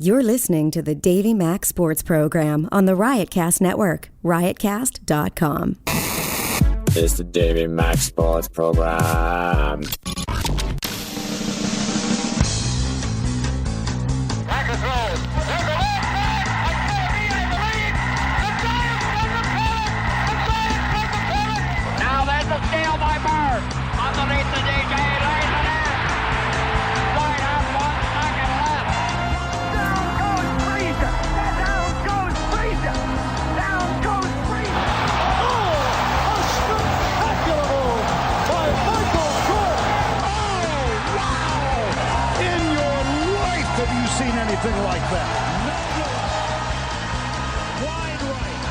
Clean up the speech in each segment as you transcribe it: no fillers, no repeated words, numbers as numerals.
You're listening to the Davey Mac Sports Program on the RiotCast Network, riotcast.com. It's the Davey Mac Sports Program. Now there's a steal by Bird. Underneath the DJ, lays it in. Right up 1 second left. Down goes Freezer. Down goes Freezer. Down goes Freezer. Oh, a spectacular move by Michael Jordan. Oh, wow. In your life have you seen anything like that? Wide right.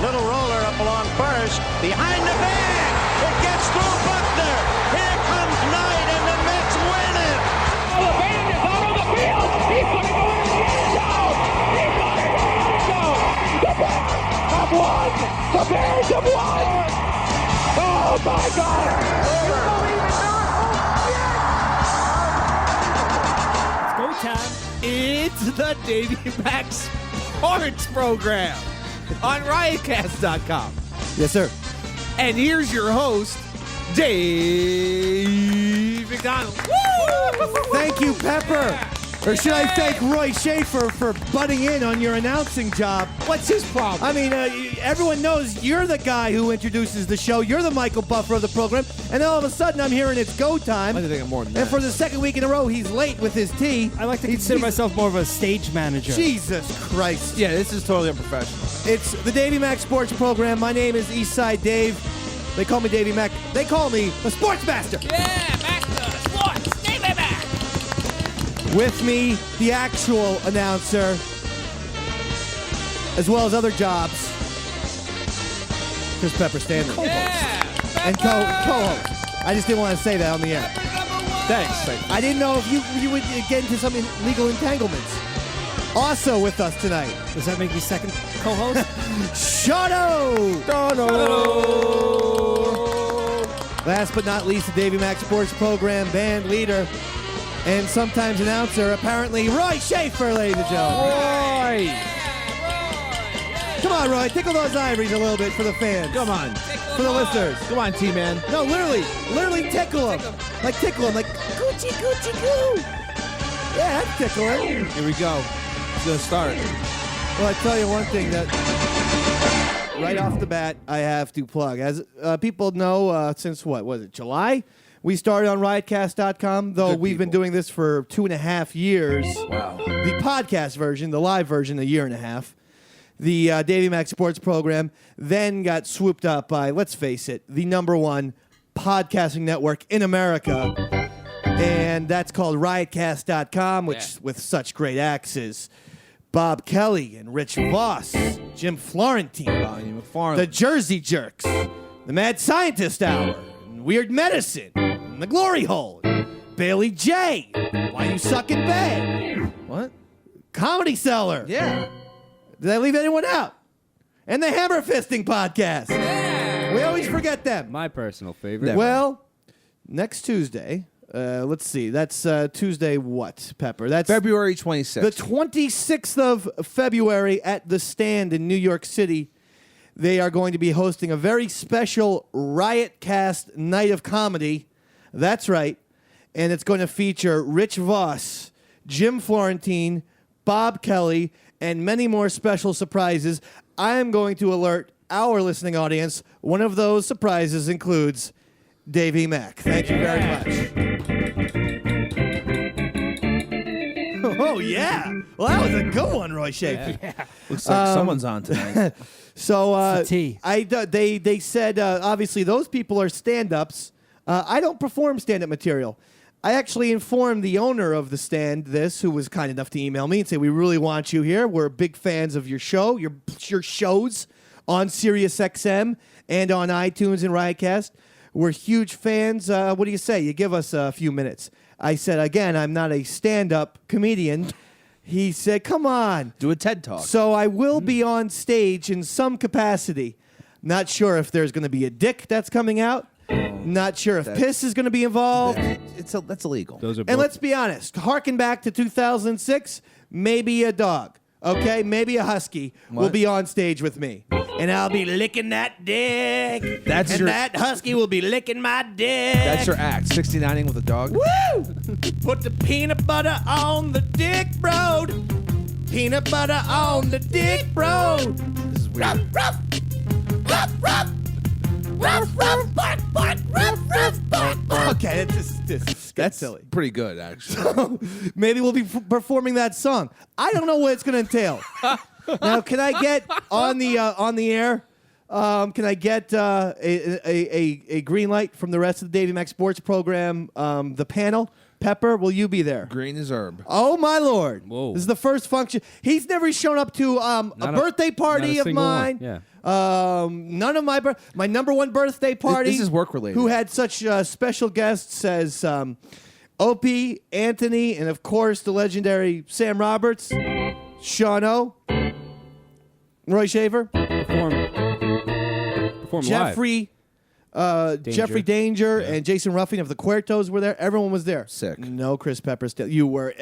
Little roller up along first. Behind the bag. It gets through Buckner. Here comes Knight, and the Mets win it. Oh, the band is out on the field. He's going to go in the end zone. He's going to go in the end zone. The Bears have won. The Bears have won. Oh, my God. You believe in miracles? It's go time. It's the Davey Mac Sports Program on RiotCast.com. Yes, sir. And here's your host, Dave McDonald. Woo! Thank you, Pepper. Or should I thank Roy Schaefer for butting in on your announcing job? What's his problem? I mean, everyone knows you're the guy who introduces the show. You're the Michael Buffer of the program. And then all of a sudden, I'm hearing it's go time. I think I'm more than that. And for the second week in a row, he's late with his tea. I like to consider myself more of a stage manager. Jesus Christ. Yeah, this is totally unprofessional. It's the Davey Mac Sports Program. My name is Eastside Dave. They call me Davey Mac. They call me the Sports Master. Yeah, Master of Sports, Davey Mac. With me, the actual announcer, as well as other jobs, Chris Pepper Stanley. Yeah, And co-host. I just didn't want to say that on the air. Thanks. I didn't know if you would get into some legal entanglements. Also with us tonight, Does that make me second co-host? Shadow! Last but not least, the Davey Mac Sports Program band leader and sometimes announcer, apparently Roy Schaefer, ladies and gentlemen. Roy. Come on, Roy, tickle those ivories a little bit for the fans. Come on. For the listeners. Come on, T-Man. No, literally tickle them. Like tickle them, like coochie coochie coo. Yeah, that's tickling. Here we go. It's going to start. Well, I tell you one thing that right off the bat I have to plug. As people know, since what was it, July? We started on RiotCast.com, though we've been doing this for 2.5 years. Wow. The podcast version, the live version, 1.5 years. The Davey Mac Sports Program then got swooped up by, let's face it, the #1 podcasting network in America. And that's called RiotCast.com, which with such great acts is Bob Kelly and Rich Voss, Jim Florentine, the Jersey Jerks, the Mad Scientist Hour, and Weird Medicine, and the Glory Hole, and Bailey J. Why You Suck in Bed? What? Comedy Cellar. Yeah. Did I leave anyone out? And the Hammer Fisting Podcast. Yeah. We always forget them. My personal favorite. Well, next Tuesday, let's see, that's Tuesday what, Pepper? That's February 26th. the 26th of February at The Stand in New York City. They are going to be hosting a very special RiotCast Night of Comedy. That's right. And it's going to feature Rich Voss, Jim Florentine, Bob Kelly, and many more special surprises. I am going to alert our listening audience. One of those surprises includes Davey Mac. Thank you very much. Oh, yeah. Well, that was a good one, Roy Schaefer. Yeah. Looks like someone's on tonight. So It's the tea. they said, obviously, those people are stand-ups. I don't perform stand-up material. I actually informed the owner of the stand who was kind enough to email me and say, we really want you here. We're big fans of your show, your shows on SiriusXM and on iTunes and RiotCast. We're huge fans. What do you say? You give us a few minutes. I said, again, I'm not a stand-up comedian. He said, come on. Do a TED Talk. So I will be on stage in some capacity. Not sure if there's going to be a dick that's coming out. Not sure if piss is going to be involved. That's illegal. Those are And both. let's be honest, harken back to 2006, maybe a dog, okay? Maybe a husky will be on stage with me. And I'll be licking that dick. That husky will be licking my dick. That's your act. 69ing with a dog. Woo! Put the peanut butter on the dick, bro. Peanut butter on the dick, bro. This is weird. Ruff, ruff, ruff. Ruff, ruff, bark, bark, ruff, ruff, bark, bark. Okay, that's silly. Pretty good, actually. Maybe we'll be performing that song. I don't know what it's going to entail. Now, can I get on the air? Can I get a green light from the rest of the Davey Mac Sports Program? The panel. Pepper, will you be there? Green is herb. Oh my Lord! Whoa. This is the first function. He's never shown up to a birthday party not a of single mine. one. Yeah. None of my number one birthday party. This is work-related. Who had such special guests as Opie, Anthony, and of course the legendary Sam Roberts, Sean O, Roy Shaver, Perform Jeffrey. Jeffrey Danger and Jason Ruffing of the Cuertos were there. Everyone was there. Sick. No Chris Pepper still. You were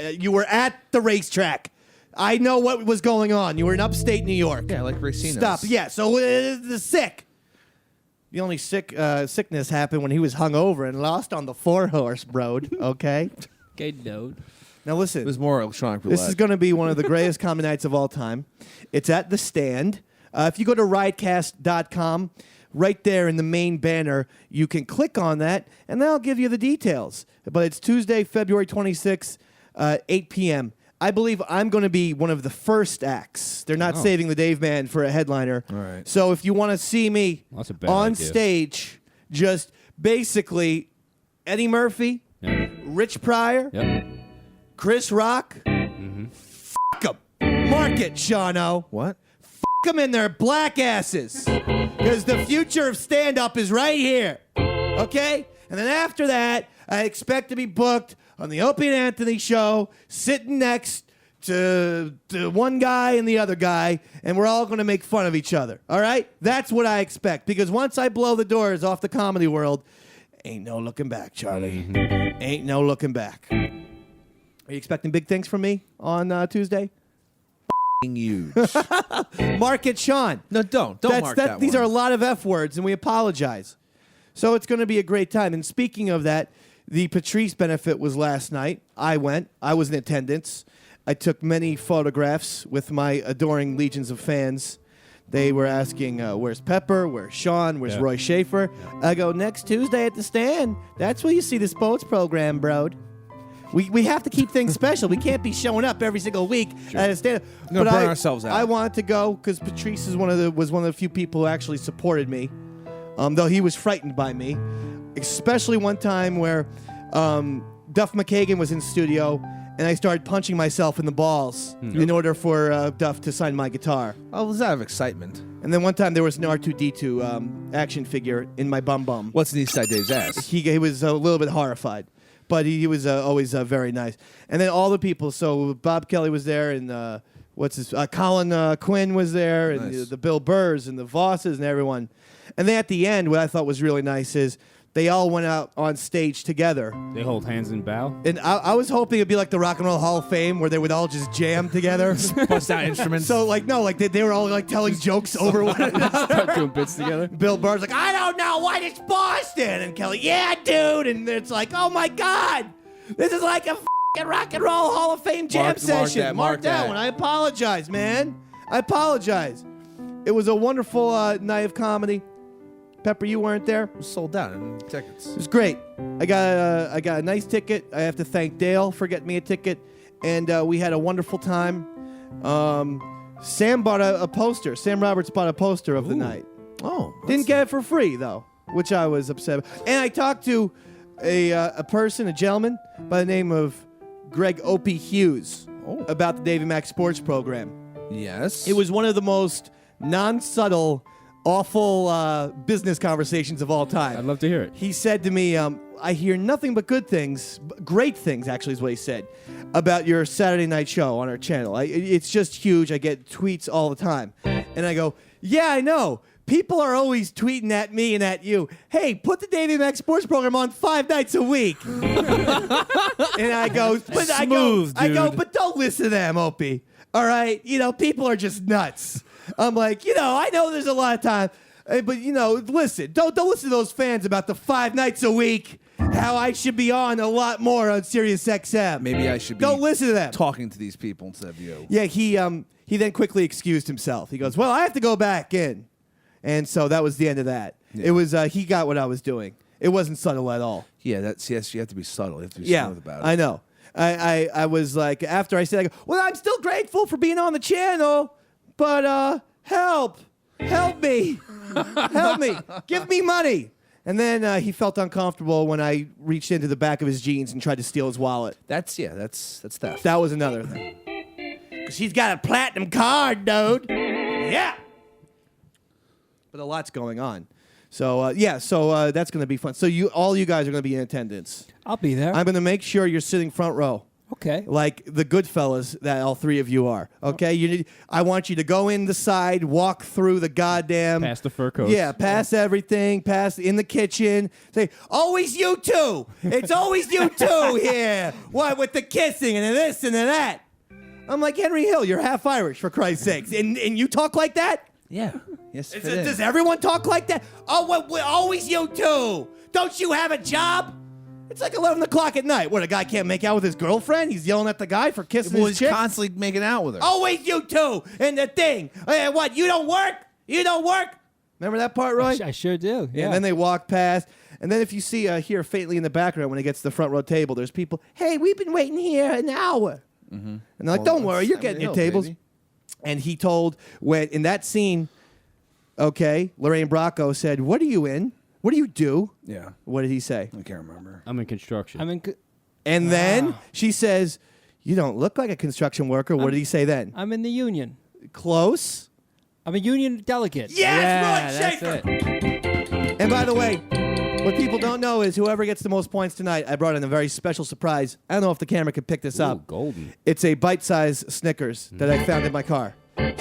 at the racetrack. I know what was going on. You were in upstate New York. Yeah, like Racinos. Stop. Yeah, so the sick. The only sickness happened when he was hungover and lost on the 4-horse road, okay? Okay, dude. Now listen. It was more electronic roulette. This is going to be one of the greatest comedy nights of all time. It's at The Stand. If you go to RiotCast.com, right there in the main banner, you can click on that, and that'll give you the details. But it's Tuesday, February 26th, 8 p.m. I believe I'm going to be one of the first acts. They're not saving the Dave Man for a headliner. All right. So if you want to see me That's a bad on idea. stage, just basically Eddie Murphy, Yep. Rich Pryor, Yep. Chris Rock, fuck 'em. Mark it, Shano. What? Them in their black asses, because the future of stand-up is right here, okay? And then after that, I expect to be booked on the Opie and Anthony show, sitting next to one guy and the other guy, and we're all going to make fun of each other, all right? That's what I expect, because once I blow the doors off the comedy world, ain't no looking back, Charlie. Ain't no looking back. Are you expecting big things from me on Tuesday? Huge. Mark it, Sean. No, don't mark that These one. are a lot of F words, and we apologize. So it's going to be a great time. And speaking of that, the Patrice benefit was last night. I went. I was in attendance. I took many photographs with my adoring legions of fans. They were asking, where's Pepper? Where's Sean? Where's Roy Shafer? I go, next Tuesday at the Stand. That's where you see the sports program, bro. We have to keep things special. We can't be showing up every single week at a stand. We're gonna burn ourselves out. I wanted to go because Patrice was one of the few people who actually supported me, though he was frightened by me. Especially one time where Duff McKagan was in studio and I started punching myself in the balls in order for Duff to sign my guitar. I was out of excitement. And then one time there was an R2-D2 action figure in my bum. What's in Eastside Dave's ass? He was a little bit horrified. But he was always very nice. And then all the people. So Bob Kelly was there, and Colin Quinn was there, and Nice. the Bill Burrs and the Vosses and everyone. And then at the end, what I thought was really nice is they all went out on stage together. They hold hands and bow. And I was hoping it'd be like the Rock and Roll Hall of Fame, where they would all just jam together. Bust out instruments. So they were all like telling jokes over one another. Start doing bits together. Bill Burr's like, I don't know what it's Boston. And Kelly, yeah, dude. And it's like, oh my God, this is like a f***ing Rock and Roll Hall of Fame jam session. Mark that. one. I apologize, man. I apologize. It was a wonderful night of comedy. Pepper, you weren't there. It was sold out in tickets. It was great. I got a nice ticket. I have to thank Dale for getting me a ticket, and we had a wonderful time. Sam bought a poster. Sam Roberts bought a poster of the night. Oh. Didn't get it for free though, which I was upset about. And I talked to a gentleman by the name of Greg Opie Hughes about the Davey Mac Sports Program. Yes. It was one of the most non-subtle, awful business conversations of all time. I'd love to hear it. He said to me, I hear nothing but good things, great things actually is what he said, about your Saturday night show on our channel. It's just huge. I get tweets all the time. And I go, yeah, I know. people are always tweeting at me and at you, hey, put the Davey Mac Sports Program on 5 nights a week. And I go, but don't listen to them, Opie. All right? People are just nuts. I'm like, I know there's a lot of time, but, listen. Don't listen to those fans about the 5 nights a week. How I should be on a lot more on Sirius XM. Maybe I should be Don't listen to them. talking to these people instead of you. Yeah, he then quickly excused himself. He goes, well, I have to go back in. And so that was the end of that. Yeah. It was, he got what I was doing. It wasn't subtle at all. Yeah, yes, you have to be subtle. You have to be smooth about it. I know. I was like, after I said, I go, well, I'm still grateful for being on the channel, but help me. Help me. Give me money. And then he felt uncomfortable when I reached into the back of his jeans and tried to steal his wallet. That's theft. That was another thing. Because he's got a platinum card, dude. Yeah. But a lot's going on. So, that's going to be fun. So all you guys are going to be in attendance. I'll be there. I'm going to make sure you're sitting front row. Okay. Like the good fellas that all three of you are. Okay? I want you to go in the side, walk through the goddamn... Past the fur coats. Yeah, pass everything, pass in the kitchen. Say, always you two. It's always you two here. What, with the kissing and this and that. I'm like, Henry Hill, you're half Irish, for Christ's sakes. And you talk like that? Yeah. Yes. Does everyone talk like that? Oh, well, always you two. Don't you have a job? It's like 11 o'clock at night. What, a guy can't make out with his girlfriend? He's yelling at the guy for kissing his He's chick? constantly making out with her. Always you two. And the thing. What, you don't work? You don't work? Remember that part, Roy? I sure do. Yeah. And then they walk past. And then if you see here faintly in the background when it gets to the front row table, there's people, hey, we've been waiting here an hour. Mm-hmm. And they're like, don't worry, you're getting your tables. Baby. And he told, in that scene, Lorraine Bracco said, what are you in? What do you do? Yeah. What did he say? I can't remember. I'm in construction. And then she says, you don't look like a construction worker. What did he say then? I'm in the union. Close. I'm a union delegate. Yes, Roy Schaefer. It. And by the way, what people don't know is whoever gets the most points tonight, I brought in a very special surprise. I don't know if the camera can pick this up. Golden. It's a bite-sized Snickers that I found in my car.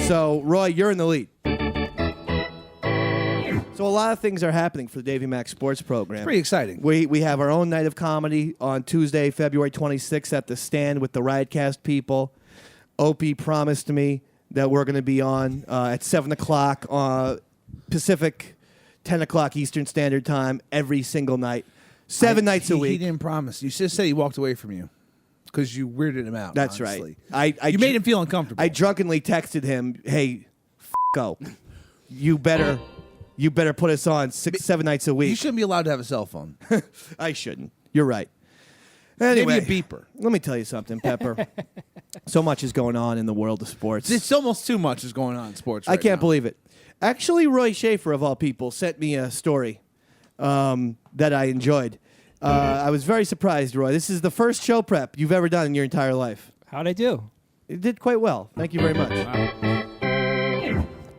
So, Roy, you're in the lead. So a lot of things are happening for the Davey Mac Sports Program. Pretty exciting. We have our own night of comedy on Tuesday, February 26th at the Stand with the RiotCast people. Opie promised me that we're going to be on at 7 o'clock Pacific, 10 o'clock Eastern Standard Time every single night. 7 nights a week. He didn't promise. You just said he walked away from you because you weirded him out. That's honestly. right. You made him feel uncomfortable. I drunkenly texted him, hey, go. You better put us on 7 nights a week. You shouldn't be allowed to have a cell phone. I shouldn't. You're right. Anyway, Maybe a beeper. Let me tell you something, Pepper. So much is going on in the world of sports. It's almost too much is going on in sports. I can't believe it. Actually, Roy Schaefer, of all people, sent me a story that I enjoyed. I was very surprised, Roy. This is the first show prep you've ever done in your entire life. How'd I do? It did quite well. Thank you very much.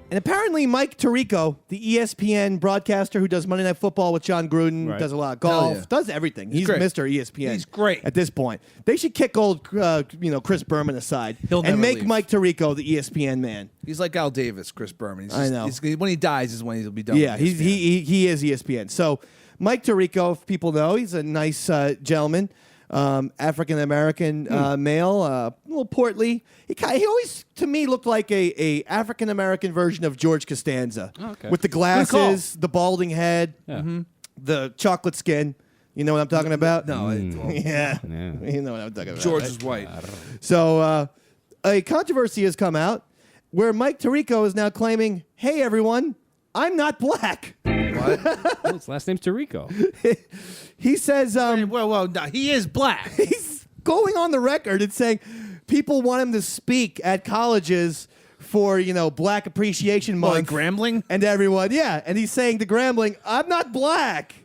And apparently Mike Tirico, the ESPN broadcaster who does Monday Night Football with John Gruden, Right. does a lot of Hell golf, yeah. does everything. He's great. Mr. ESPN. He's great. At this point. They should kick old Chris Berman aside He'll and never make leave. Mike Tirico the ESPN man. He's like Al Davis, Chris Berman. He's I know. when he dies is when he'll be done. Yeah, with he's, ESPN. he is ESPN. So Mike Tirico, if people know, he's a nice gentleman, African-American male, a little portly. He always, to me, looked like a African-American version of George Costanza. Okay. With the glasses, the balding head, Yeah. the chocolate skin. You know what I'm talking about? No, Yeah. Yeah. You know what I'm talking about. George right? is white. So a controversy has come out where Mike Tirico is now claiming, hey, everyone, I'm not black. What? Oh, his last name's Tirico. He says well, no, he is black. he's going on the record and saying people want him to speak at colleges for, Black Appreciation Month. Like Grambling? And everyone, yeah. And he's saying to Grambling, I'm not black.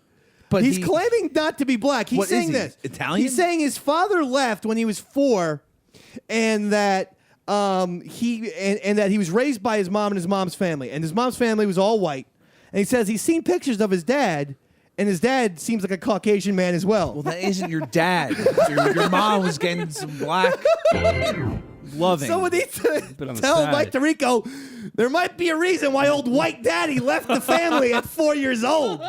But he's claiming not to be black. He's What is saying he, this. Italian? He's saying his father left when he was 4 and that he was raised by his mom and his mom's family. And his mom's family was all white. And he says he's seen pictures of his dad, and his dad seems like a Caucasian man as well. Well, that isn't your dad. Your mom was getting some black. Loving. Someone needs to But on the tell side. Mike Tirico there might be a reason why old white daddy left the family at 4 years old.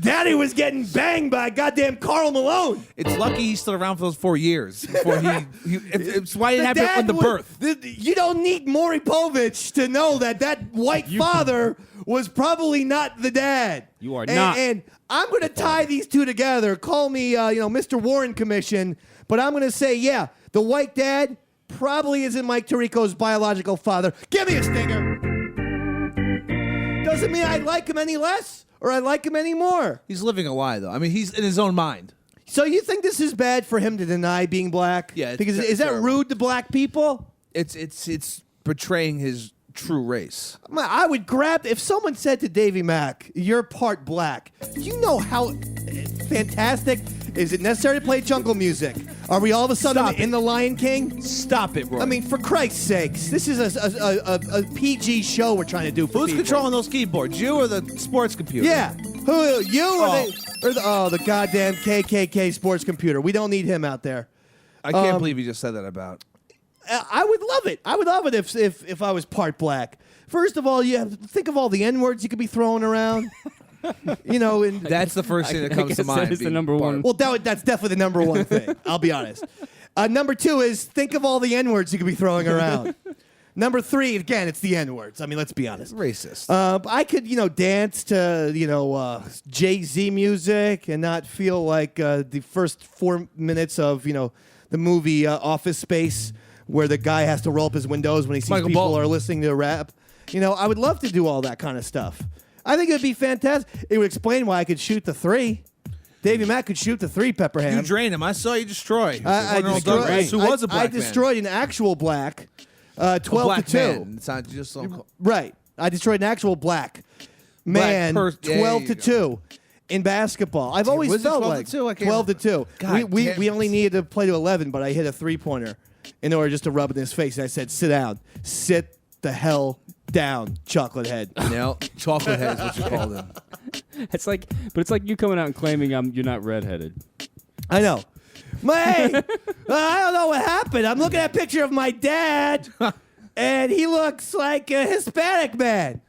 Daddy was getting banged by goddamn Karl Malone. It's lucky he's still around for those 4 years before it's why it The happened dad on the was- birth. You don't need Maury Povich to know that white father was probably not the dad. You are And- not And I'm going to tie these two together. Call me, Mr. Warren Commission, but I'm going to say, yeah, the white dad probably isn't Mike Tirico's biological father. Give me a stinger. Doesn't mean I like him any less or I like him any more. He's living a lie, though. I mean, he's in his own mind. So you think this is bad for him to deny being black? Yeah, it's Because is that terrible. rude to black people? It's betraying his true race. I would grab if someone said to Davey Mac, "You're part black." Do you know how fantastic? Is it necessary to play jungle music? Are we all of a sudden Stop in it. The Lion King? Stop it, bro. I mean, for Christ's sakes, this is a PG show we're trying to do for who's people. controlling those keyboards? You or the sports computer? Yeah, who? You or the goddamn KKK sports computer? We don't need him out there. I can't believe you just said that about. I would love it. I would love it if I was part black. First of all, you have to think of all the N-words you could be throwing around. And That's the first thing that comes to guess mind. that is the being number part- one. well, that's definitely the number one thing. I'll be honest. Number two is think of all the N-words you could be throwing around. Number three, again, it's the N-words. I mean, let's be honest. Racist. I could, dance to, Jay-Z music and not feel like the first 4 minutes of, the movie Office Space where the guy has to roll up his windows when he sees Michael people Bolton. are listening to rap. I would love to do all that kind of stuff. I think it would be fantastic. It would explain why I could shoot the three. Davey Mac could shoot the three, Pepperham. You drained him. I saw you destroy. I destroyed, Who was a black I man. destroyed an actual black, 12 a black to 2. man. It's not just some. Right. I destroyed an actual black man, Black yeah, 12 there to you go. 2 in basketball. I've always was it felt 12 to like 2? I can't 12 to 2. God We damn it. only needed to play to 11, but I hit a three-pointer in order just to rub it in his face. And I said, sit down. Sit the hell down, chocolate head. No, chocolate head is what you called him. It's like you coming out and claiming you're not redheaded. I know. Hey, I don't know what happened. I'm looking at a picture of my dad, and he looks like a Hispanic man.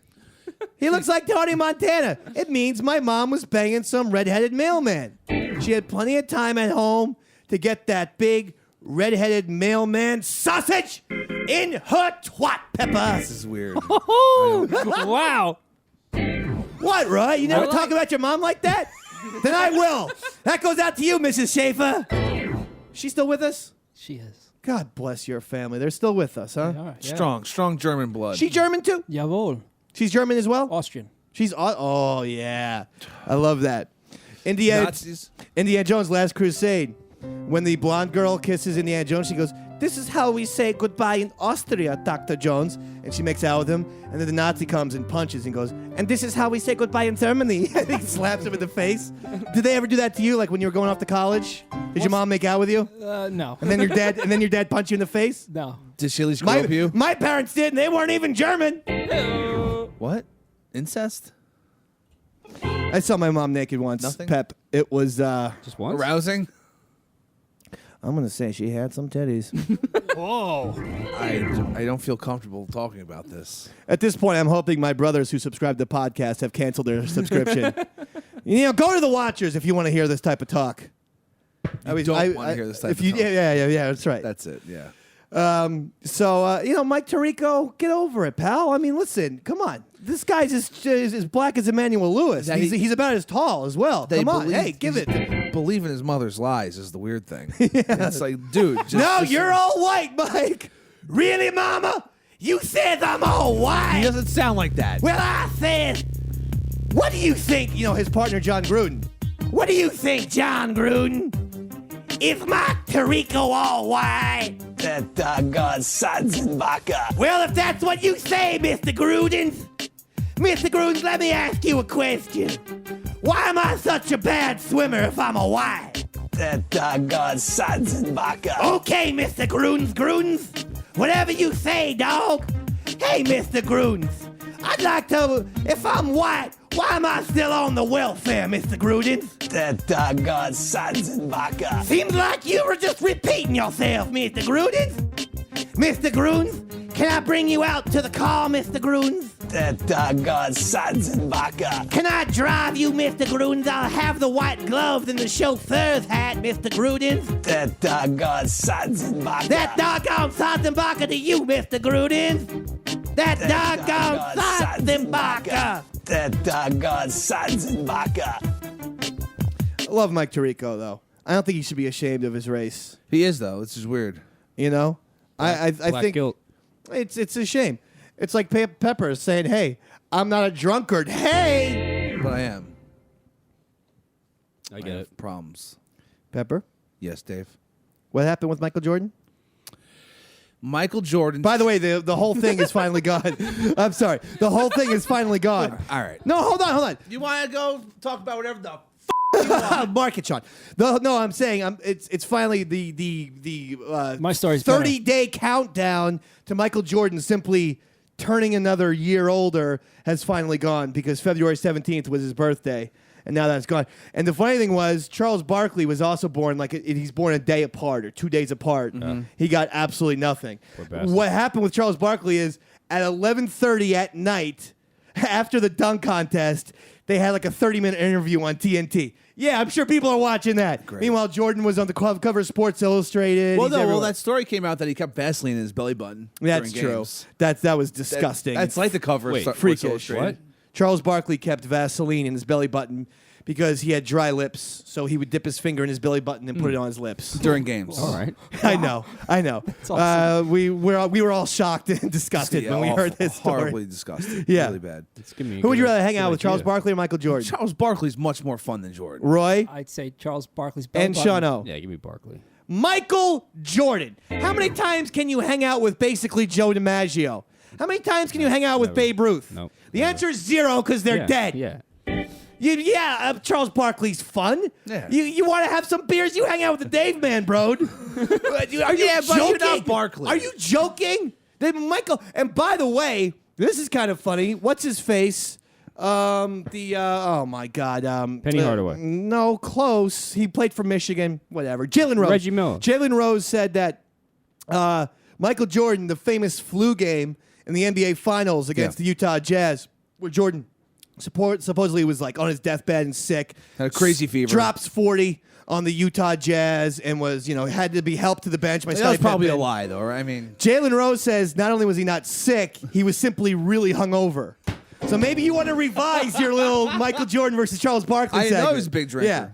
He looks like Tony Montana. It means my mom was banging some redheaded mailman. She had plenty of time at home to get that big redheaded mailman sausage in her twat, Pepper. This is weird. Wow. What, Roy? You never talk about your mom like that? Then I will. That goes out to you, Mrs. Schaefer. She's still with us? She is. God bless your family. They're still with us, huh? All right, yeah. Strong German blood. She German too? Jawohl. She's German as well? Austrian. She's oh yeah. I love that. Indiana Nazis. Indiana Jones' Last Crusade. When the blonde girl kisses Indiana Jones, she goes, "This is how we say goodbye in Austria, Dr. Jones." And she makes out with him, and then the Nazi comes and punches and goes, "And this is how we say goodbye in Germany." And he slaps him in the face. Did they ever do that to you, like when you were going off to college? Did your mom make out with you? No. And then your dad punch you in the face? No. Did she at least grow up you? My parents did, and they weren't even German. What? Incest? I saw my mom naked once. Nothing? Pep. It was, Just once. Arousing? I'm going to say she had some titties. I don't feel comfortable talking about this. At this point, I'm hoping my brothers who subscribe to the podcast have canceled their subscription. Go to the Watchers if you want to hear this type of talk. You don't want to hear this type if of you, talk. Yeah, that's right. That's it, yeah. Mike Tirico, get over it, pal. I mean, listen, come on. This guy's as black as Emmanuel Lewis. Yeah, He's about as tall as well. Come on, hey, give it. Believe in his mother's lies is the weird thing. It's like, dude. No, just- you're all white, Mike. Really, Mama? You said I'm all white. He doesn't sound like that. Well, I said, what do you think? His partner, John Gruden. What do you think, John Gruden? Is Mike Tirico all white? That doggone Sanzenbacher. Well, if that's what you say, Mr. Gruden. Mr. Gruden, let me ask you a question. Why am I such a bad swimmer if I'm a white? That doggone Sanzenbacher. Okay, Mr. Grudens. Whatever you say, dog. Hey, Mr. Grudens. I'd like to, if I'm white, why am I still on the welfare, Mr. Grudens? That doggone Sanzenbacher. Seems like you were just repeating yourself, Mr. Grudens. Mr. Groons, can I bring you out to the car, Mr. Groons? That doggone Satzenbacher. Can I drive you, Mr. Grudens? I'll have the white gloves and the chauffeur's hat, Mr. Grudens. That doggone Satzenbacher. That doggone Satzenbacher to you, Mr. Grudens. That doggone Satzenbacher. That doggone Satzenbacher. I love Mike Tirico, though. I don't think he should be ashamed of his race. He is though. This is weird. You know, I Black think guilt. it's a shame. It's like Pepper saying, "Hey, I'm not a drunkard." Hey, But I am. I get it. have problems. Pepper, Yes, Dave. what happened with Michael Jordan? Michael Jordan. By the way, the whole thing is finally gone. I'm sorry, the whole thing is finally gone. All right. No, hold on. You want to go talk about whatever the Mark it, Sean. No, I'm saying it's finally the My story's 30-day countdown to Michael Jordan simply turning another year older has finally gone because February 17th was his birthday, and now that's gone. And the funny thing was, Charles Barkley was also born he's born a day apart or 2 days apart. He got absolutely nothing. bastard. What happened with Charles Barkley is at 11:30 at night, after the dunk contest, they had like a 30-minute interview on TNT. Yeah, I'm sure people are watching that. Great. Meanwhile, Jordan was on the cover of Sports Illustrated. Well, He's no, well, everywhere. that story came out that he kept Vaseline in his belly button. That's during true. games. That was disgusting. That's like the cover Wait, of Sports freakish. Illustrated. What? Charles Barkley kept Vaseline in his belly button because he had dry lips, so he would dip his finger in his belly button and put it on his lips. During games. All right. I know. awesome. We were all shocked and disgusted when we heard this story. Horribly disgusted. Yeah. Really bad. It's giving me a Who would you good- rather hang good out with, Charles idea. Barkley or Michael Jordan? Charles Barkley's much more fun than Jordan. Roy I'd say Charles Barkley's belly and button. Sean O. Yeah, give me Barkley. Michael Jordan. How many times can you hang out with basically Joe DiMaggio? How many times can you hang out with Never. Babe Ruth? Nope. The Never. answer is 0 because they're Yeah, dead. Yeah. Charles Barkley's fun. Yeah. You want to have some beers? You hang out with the Dave Man, bro. Are you but joking? you're not Barkley. Are you joking? Michael. And by the way, this is kind of funny. What's his face? Oh my God. Penny Hardaway. No, close. He played for Michigan. Whatever. Jalen Rose. Reggie Miller. Jalen Rose said that Michael Jordan, the famous flu game in the NBA Finals against the Utah Jazz, where Jordan supposedly was like on his deathbed and sick, Had a crazy fever. drops 40 on the Utah Jazz and was, had to be helped to the bench by That was Scottie probably a Pippen. lie, though. Right? I mean, Jalen Rose says not only was he not sick, he was simply really hungover. So maybe you want to revise your little Michael Jordan versus Charles Barkley I didn't know segment. he was a big drinker. Yeah.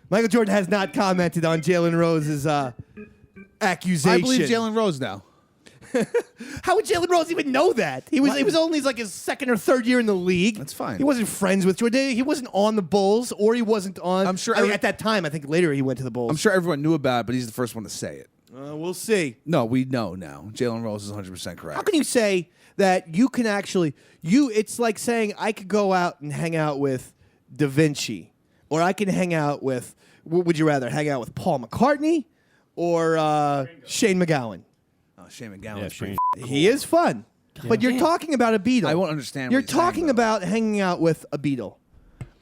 Michael Jordan has not commented on Jalen Rose's accusation. I believe Jalen Rose now. How would Jalen Rose even know that? It was only like his second or third year in the league. That's fine. He wasn't friends with Jordan. He wasn't on the Bulls, or he wasn't on. I'm sure I mean, every- at that time, I think later he went to the Bulls. I'm sure everyone knew about it, but he's the first one to say it. We'll see. No, we know now. Jalen Rose is 100% correct. How can you say that you can actually it's like saying I could go out and hang out with Da Vinci, or I can hang out with would you rather hang out with Paul McCartney or Shane McGowan? Oh, Shane McGowan. Yeah, is pretty Shane. He is fun. But you're talking about a Beatle. I won't understand what You're he's saying, talking though. about hanging out with a Beatle.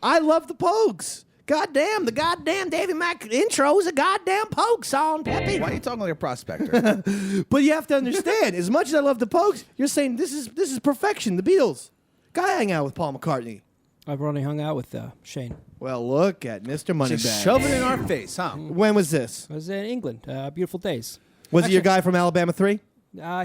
I love the Pogues. Goddamn, the goddamn Davey Mac intro is a goddamn Pogue song, Peppy. Why are you talking like a prospector? But you have to understand, as much as I love the Pogues, you're saying this is perfection, the Beatles. Gotta hang out with Paul McCartney. I've only hung out with Shane. Well, look at Mr. Moneybag. Just shove it in our face, huh? When was this? I was in England. Beautiful days. Was it your guy from Alabama 3?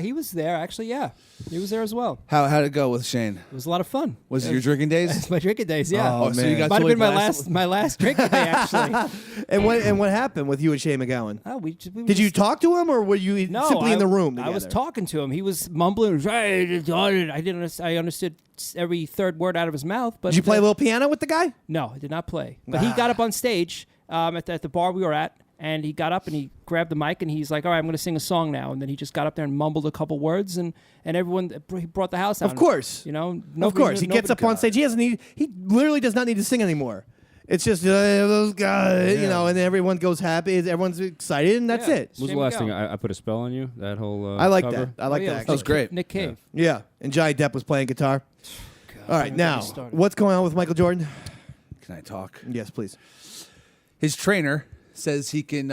He was there, actually, yeah. He was there as well. How'd it go with Shane? It was a lot of fun. Was it your drinking days? It's my drinking days, yeah. Oh, so man. you got Might have totally been my blasted? my last drink of the day, actually. And what happened with you and Shane McGowan? Oh, we Did you talk to him, or were you No, simply in the room I was together? talking to him. He was mumbling. I didn't. I understood every third word out of his mouth. But Did you play a little piano with the guy? No, I did not play. But he got up on stage at the bar we were at, and he got up and he grabbed the mic and he's like, "All right, I'm going to sing a song now." And then he just got up there and mumbled a couple words, and everyone he brought the house down. Of course. you know. Of nobody- course. He gets up nobody- on stage. He literally does not need to sing anymore. It's just those guys, and then everyone goes happy. Everyone's excited, and that's Yeah. it. What was the Shane last McGowan. thing? I put a spell on you? That whole I like cover? that. I like Oh, yeah, that. it Actually. was great. Nick Cave. Yeah, and Johnny Depp was playing guitar. All right, don't get now me started. what's going on with Michael Jordan? Can I talk? Yes, please. His trainer says he can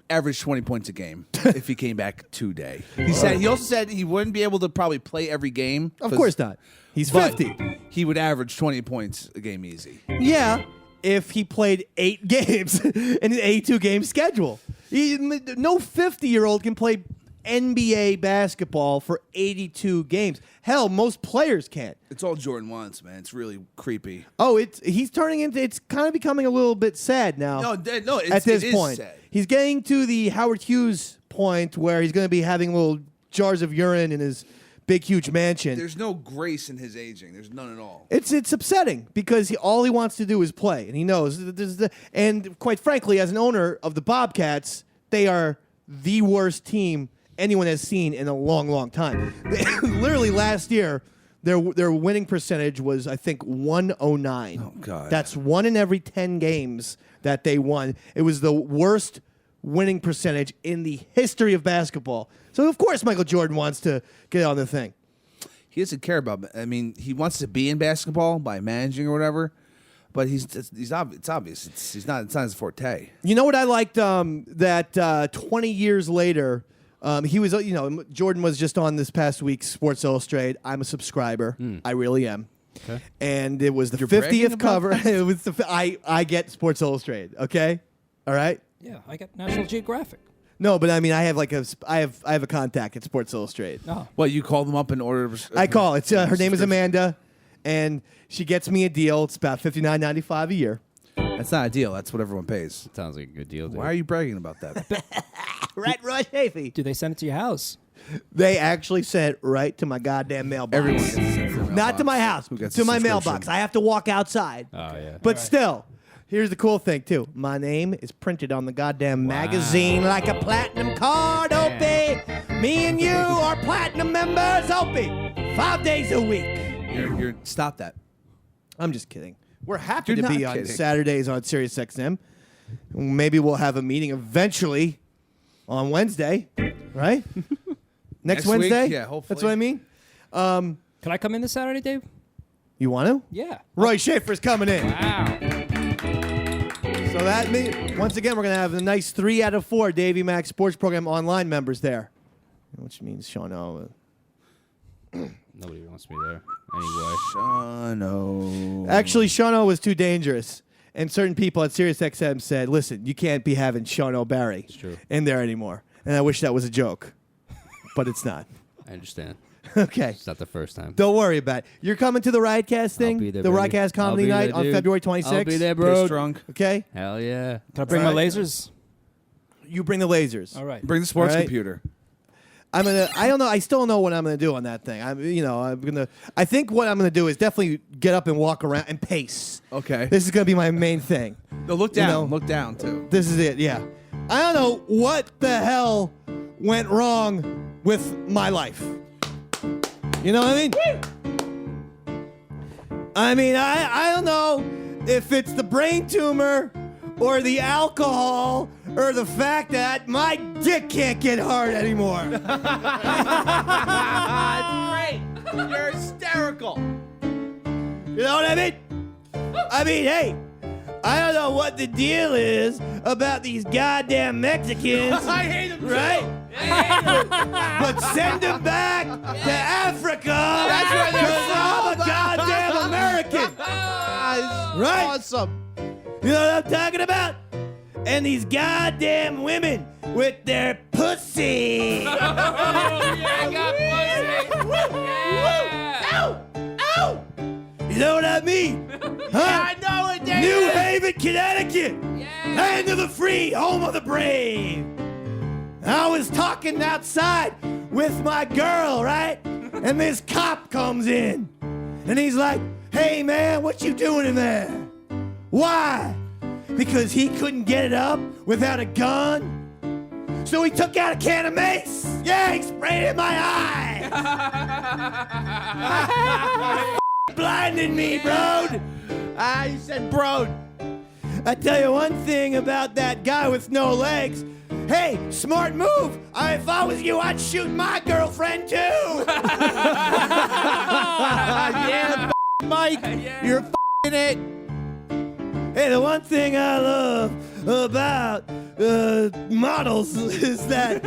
average 20 points a game if he came back today. He also said he wouldn't be able to probably play every game. Of course not. He's But 50. he would average 20 points a game easy. Yeah, if he played 8 games in an 82-game schedule. No 50-year-old can play NBA basketball for 82 games. Hell, most players can't. It's all Jordan wants, man. It's really creepy. Oh, he's turning into. It's kind of becoming a little bit sad now. No, at this it is point, sad. he's getting to the Howard Hughes point where he's going to be having little jars of urine in his big, huge mansion. There's no grace in his aging. There's none at all. It's upsetting because all he wants to do is play, and he knows. And quite frankly, as an owner of the Bobcats, they are the worst team anyone has seen in a long, long time. Literally last year, their winning percentage was, I think, 109. Oh, God. That's 1 in every 10 games that they won. It was the worst winning percentage in the history of basketball. So, of course, Michael Jordan wants to get on the thing. He doesn't care about. I mean, he wants to be in basketball by managing or whatever. But it's obvious. It's not his forte. You know what I liked? That 20 years later, he was. Jordan was just on this past week's Sports Illustrated. I'm a subscriber. I really am. Okay. And it was the You're bragging 50th about cover. that? It was I get Sports Illustrated. Okay, all right. Yeah, I got National Geographic. No, but I mean, I have a contact at Sports Illustrated. Oh. Well, you call them up in order. I call. It's her name is Amanda, and she gets me a deal. It's about $59.95 a year. That's not a deal. That's what everyone pays. Sounds like a good deal, dude. Why are you bragging about that? Right, Rush Hafey. Do they send it to your house? They actually sent right to my goddamn mailbox. Everyone gets it sent to their Not to my mailbox. house, Who gets to a my subscription? mailbox. I have to walk outside. Oh, yeah. But still, here's the cool thing, too. My name is printed on the goddamn magazine like a platinum card, Opie. Me and you are platinum members, Opie. 5 days a week. You're stop that. I'm just kidding. We're happy You're to be not on kidding. Saturdays on SiriusXM. Maybe we'll have a meeting eventually on Wednesday, right? Next Next week? Wednesday? Yeah, hopefully. That's what I mean. Can I come in this Saturday, Dave? You want to? Yeah. Roy Schaefer's coming in. Wow. So that means, once again, we're going to have a nice 3 out of 4 Davey Mac Sports Program online members there. Which means Shawno. Nobody wants me there anyway. Shano. Actually, Shawno was too dangerous. And certain people at SiriusXM said, listen, you can't be having Shawno Barry true. in there anymore. And I wish that was a joke. But it's not. I understand. Okay. It's not the first time. Don't worry about it. You're coming to the RiotCast thing? I'll be there, the baby. RiotCast I'll Comedy be Night there, on dude. February 26th? I'll be there, Piss bro. drunk. Okay? Hell yeah. Can I bring my lasers? You bring the lasers. All right. Bring the sports All right. computer. I don't know. I still don't know what I'm gonna do on that thing. I think what I'm gonna do is definitely get up and walk around and pace. Okay. This is gonna be my main thing. No, look down. know. Look down too. This is it. Yeah. I don't know what the hell went wrong with my life. You know what I mean? I mean, I don't know if it's the brain tumor or the alcohol or the fact that my dick can't get hard anymore. That's great. You're hysterical. You know what I mean? I mean, hey, I don't know what the deal is about these goddamn Mexicans. I hate him too. Right? But send them back to Africa. That's where they're I'm a from. goddamn American. Right? Awesome. You know what I'm talking about? And these goddamn women with their pussy. I got pussy. Ow! Ow! You know what I mean? Huh? I know it, David. New Haven, Connecticut. Land of the free, home of the brave. I was talking outside with my girl, right? And this cop comes in. And he's like, hey, man, what you doing in there? Why? Because he couldn't get it up without a gun? So he took out a can of mace. Yeah, he sprayed it in my eye. Blinded me, bro. You said bro. I tell you one thing about that guy with no legs. Hey, smart move. If I was you, I'd shoot my girlfriend too. Yeah, Mike. You're it. Hey, the one thing I love about models is that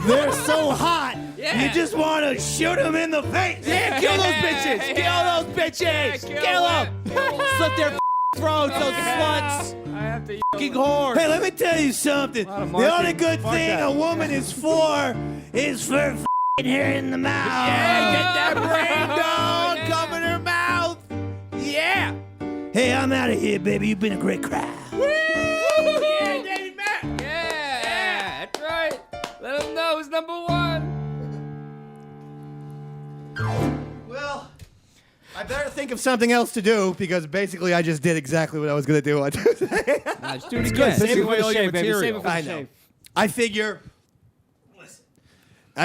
they're so hot, you just want to shoot them in the face. Yeah, kill those bitches! Kill those bitches! Kill them! Slit their throats, those sluts! I have to. Fucking whore. Hey, let me tell you something. Lot of The only marketing. good Fuck thing that. a woman is for her in the mouth. Yeah, get that brain dog! Come in her mouth! Yeah! Hey, I'm out of here, baby. You've been a great crowd. Yeah, Davey Mac! Yeah, that's right. Let him know who's number one. Well, I better think of something else to do because basically I just did exactly what I was going to do on Tuesday. Let's do it It's again. good. Save it All for the your shave, baby. Save material. it for the I know. shave. I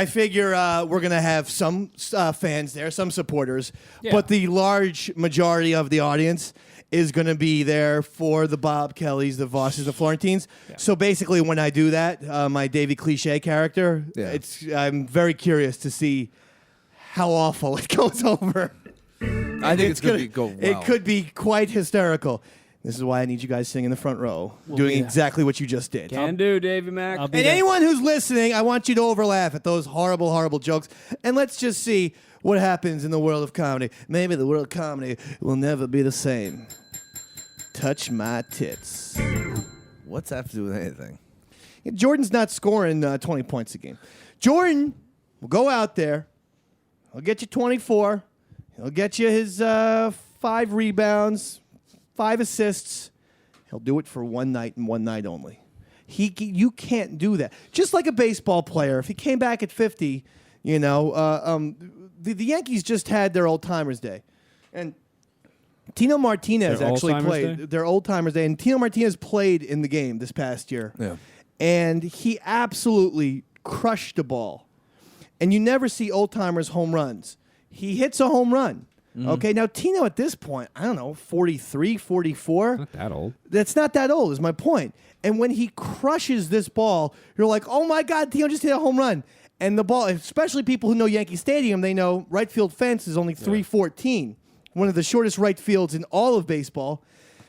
figure we're going to have some fans there, some supporters, Yeah. but the large majority of the audience is going to be there for the Bob Kellys, the Vosses, the Florentines. So basically when I do that, my Davey Cliche character, Yeah. I'm very curious to see how awful it goes over. I think it's going to go well. It could be quite hysterical. This is why I need you guys sitting in the front row, doing exactly what you just did. Can do, Davey Mac. I'll be And there. anyone who's listening, I want you to overlaugh at those horrible, horrible jokes. And let's just see what happens in the world of comedy. Maybe the world of comedy will never be the same. Touch my tits. What's that have to do with anything? Jordan's not scoring 20 points a game. Jordan will go out there. He'll get you 24. He'll get you his 5 rebounds, 5 assists. He'll do it for one night and one night only. You can't do that. Just like a baseball player, if he came back at 50, you know, the Yankees just had their old timers day, and Tino Martinez Their actually old-timers played day? their old timers day, and Tino Martinez played in the game this past year, Yeah. and he absolutely crushed the ball. And you never see old timers home runs. He hits a home run. Okay, now Tino at this point, I don't know, 43, 44. Not that old. That's not that old, is my point. And when he crushes this ball, you're like, oh my God, Tino just hit a home run. And the ball, especially people who know Yankee Stadium, they know right field fence is only 314, one of the shortest right fields in all of baseball.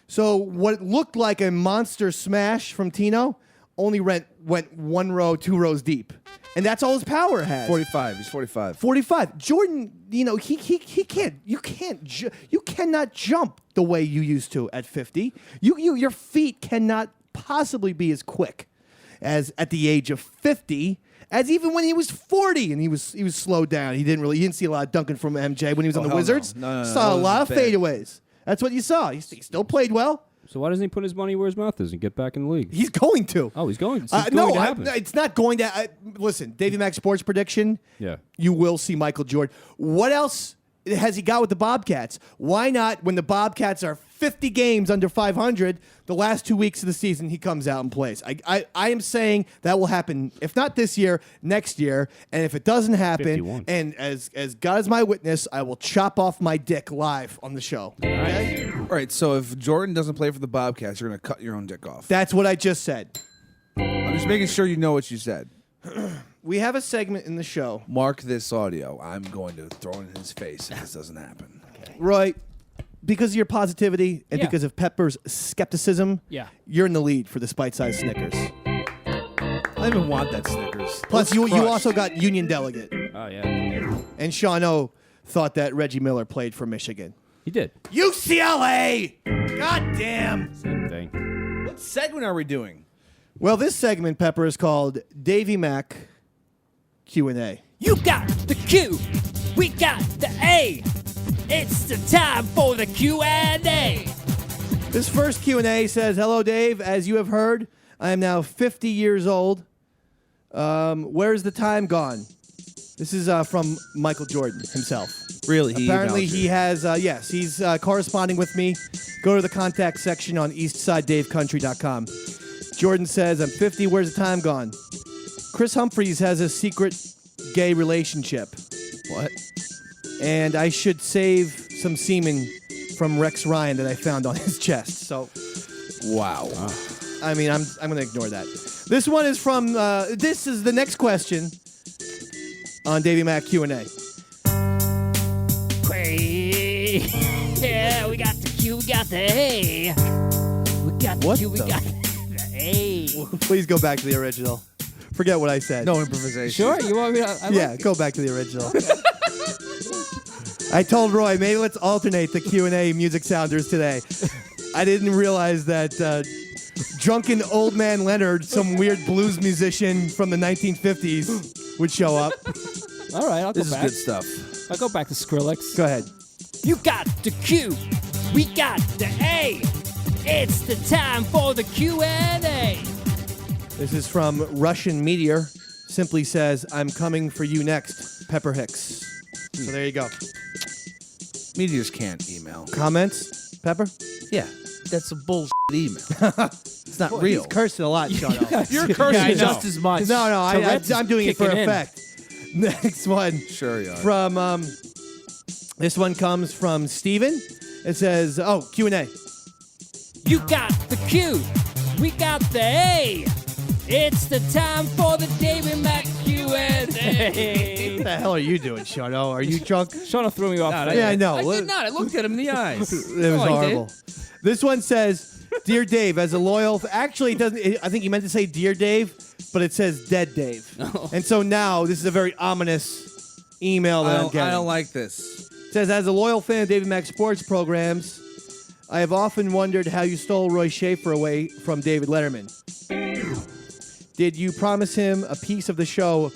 So what looked like a monster smash from Tino only went 1 row, 2 rows deep. And that's all his power has. 45. He's 45. 45. Jordan, you know, he can't. You cannot jump the way you used to at 50. Your feet cannot possibly be as quick as at the age of 50 as even when he was 40 and he was slowed down. He didn't see a lot of dunking from MJ when he was on the hell no. Wizards. No, saw a that lot of was bad. fadeaways. That's what you saw. He still played well. So why doesn't he put his money where his mouth is and get back in the league? He's going to. Oh, he's going. It's No, going to happen. it's not going to. Listen, Davey Mac Sports prediction. Yeah. You will see Michael Jordan. What else has he got with the Bobcats? Why not, when the Bobcats are 50 games under 500, the last 2 weeks of the season, he comes out and plays? I am saying that will happen, if not this year, next year. And if it doesn't happen, 51. and as God is my witness, I will chop off my dick live on the show. Okay? All right, so if Jordan doesn't play for the Bobcats, you're going to cut your own dick off. That's what I just said. I'm just making sure you know what you said. We have a segment in the show. Mark this audio. I'm going to throw it in his face if this doesn't happen. Right. Because of your positivity and Yeah. because of Pepper's skepticism, Yeah. you're in the lead for this bite-sized Snickers. I don't even want that Snickers. Plus, you Crushed. also got Union Delegate. Oh, yeah. And Sean O thought that Reggie Miller played for Michigan. He did. UCLA! God damn! Same thing. What segment are we doing? Well, this segment, Pepper, is called Davey Mac Q&A. You got the Q, we got the A. It's the time for the Q&A. This first Q&A says, hello, Dave. As you have heard, I am now 50 years old. Where's the time gone? This is from Michael Jordan himself. Really? Apparently he has, yes, he's corresponding with me. Go to the contact section on eastsidedavecountry.com. Jordan says, I'm 50, where's the time gone? Chris Humphries has a secret gay relationship. What? And I should save some semen from Rex Ryan that I found on his chest. So, Wow. I mean, I'm going to ignore that. This one is from, this is the next question on Davey Mac Q&A. Yeah, we got the Q, we got the A. We got the What Q, we the- got the A. A. Please go back to the original. Forget what I said. No improvisation. Sure, you want me to? Yeah, go back to the original. I told Roy, maybe let's alternate the Q&A music sounders today. I didn't realize that drunken old man Leonard, some weird blues musician from the 1950s, would show up. All right, I'll go This is back. good stuff. I'll go back to Skrillex. Go ahead. You got the Q, we got the A. It's the time for the Q&A. This is from Russian Meteor. Simply says, I'm coming for you next, Pepper Hicks. So there you go. Meteors can't email. Comments, Pepper? Yeah, that's a bullshit email. It's not real. He's cursing a lot, Shono. You're cursing I know. just as much. No, Tourette's I'm doing it for kicking in. effect. Next one. Sure you are. From this one comes from Steven. It says, Q&A. You got the Q, we got the A. It's the time for the Davey Mac Q&A. What the hell are you doing, Shono? Are you drunk? Shauna threw me off. Yeah, I know. I did not. I looked at him in the eyes. It was horrible. This one says, Dear Dave, as a loyal... Actually, it doesn't. I think he meant to say Dear Dave, but it says Dead Dave. And so now, this is a very ominous email that I'm getting. I don't like this. It says, as a loyal fan of Davey Mac Sports Programs, I have often wondered how you stole Roy Schaefer away from David Letterman. Did you promise him a piece of the show